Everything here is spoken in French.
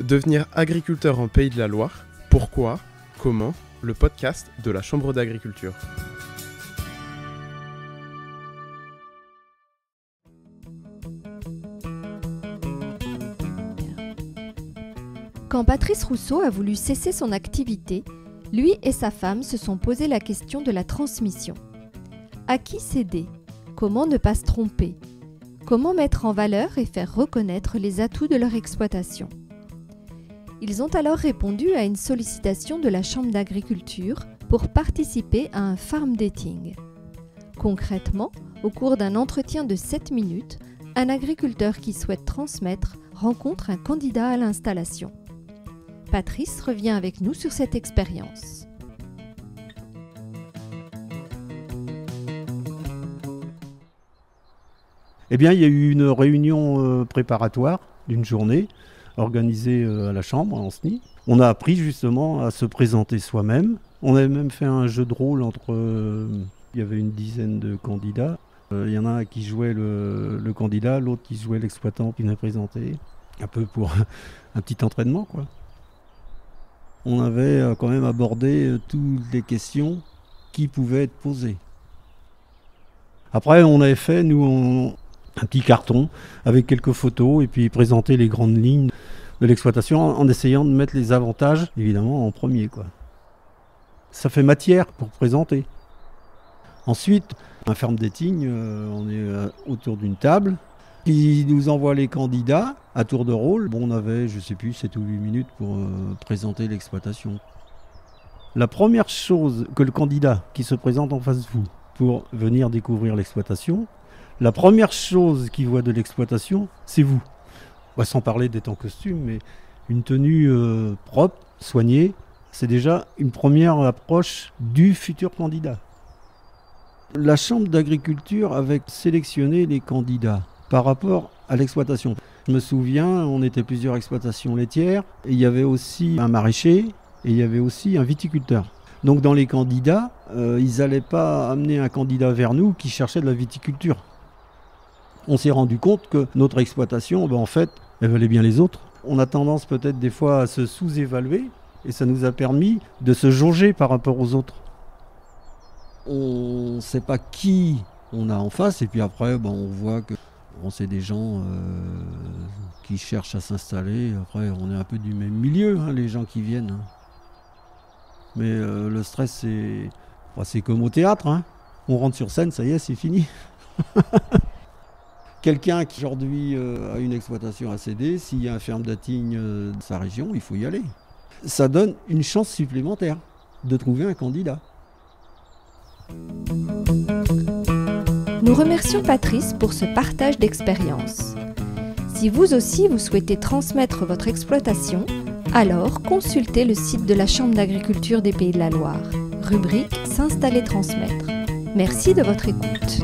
Devenir agriculteur en Pays de la Loire, pourquoi, comment, le podcast de la Chambre d'agriculture. Quand Patrice Rousseau a voulu cesser son activité, lui et sa femme se sont posé la question de la transmission. À qui céder ? Comment ne pas se tromper ? Comment mettre en valeur et faire reconnaître les atouts de leur exploitation ? Ils ont alors répondu à une sollicitation de la Chambre d'agriculture pour participer à un farm dating. Concrètement, au cours d'un entretien de 7 minutes, un agriculteur qui souhaite transmettre rencontre un candidat à l'installation. Patrice revient avec nous sur cette expérience. Eh bien, il y a eu une réunion préparatoire d'une journée organisée à la Chambre, en SNI. On a appris justement à se présenter soi-même. On avait même fait un jeu de rôle entre... il y avait une dizaine de candidats. Il y en a un qui jouait le candidat, l'autre qui jouait l'exploitant qui nous a présenté. Un peu pour un petit entraînement, quoi. On avait quand même abordé toutes les questions qui pouvaient être posées. Après, on avait fait, nous, un petit carton avec quelques photos et puis présenter les grandes lignes de l'exploitation en essayant de mettre les avantages, évidemment, en premier, quoi. Ça fait matière pour présenter. Ensuite, un farm dating, on est autour d'une table. Ils nous envoient les candidats à tour de rôle. Bon, on avait, je ne sais plus, 7 ou 8 minutes pour présenter l'exploitation. La première chose que le candidat qui se présente en face de vous pour venir découvrir l'exploitation, la première chose qu'il voit de l'exploitation, c'est vous. Sans parler d'être en costume, mais une tenue propre, soignée, c'est déjà une première approche du futur candidat. La Chambre d'agriculture avait sélectionné les candidats par rapport à l'exploitation. Je me souviens, on était plusieurs exploitations laitières, et il y avait aussi un maraîcher, et il y avait aussi un viticulteur. Donc dans les candidats, ils n'allaient pas amener un candidat vers nous qui cherchait de la viticulture. On s'est rendu compte que notre exploitation, en fait, elle valait bien les autres. On a tendance peut-être des fois à se sous-évaluer, et ça nous a permis de se jauger par rapport aux autres. On ne sait pas qui on a en face, et puis après, on voit que c'est des gens qui cherchent à s'installer. Après, on est un peu du même milieu, les gens qui viennent. Mais le stress, c'est comme au théâtre. On rentre sur scène, ça y est, c'est fini. Quelqu'un qui aujourd'hui a une exploitation à céder, s'il y a un farm dating de sa région, il faut y aller. Ça donne une chance supplémentaire de trouver un candidat. Nous remercions Patrice pour ce partage d'expérience. Si vous aussi vous souhaitez transmettre votre exploitation, alors consultez le site de la Chambre d'agriculture des Pays de la Loire, rubrique S'installer transmettre. Merci de votre écoute.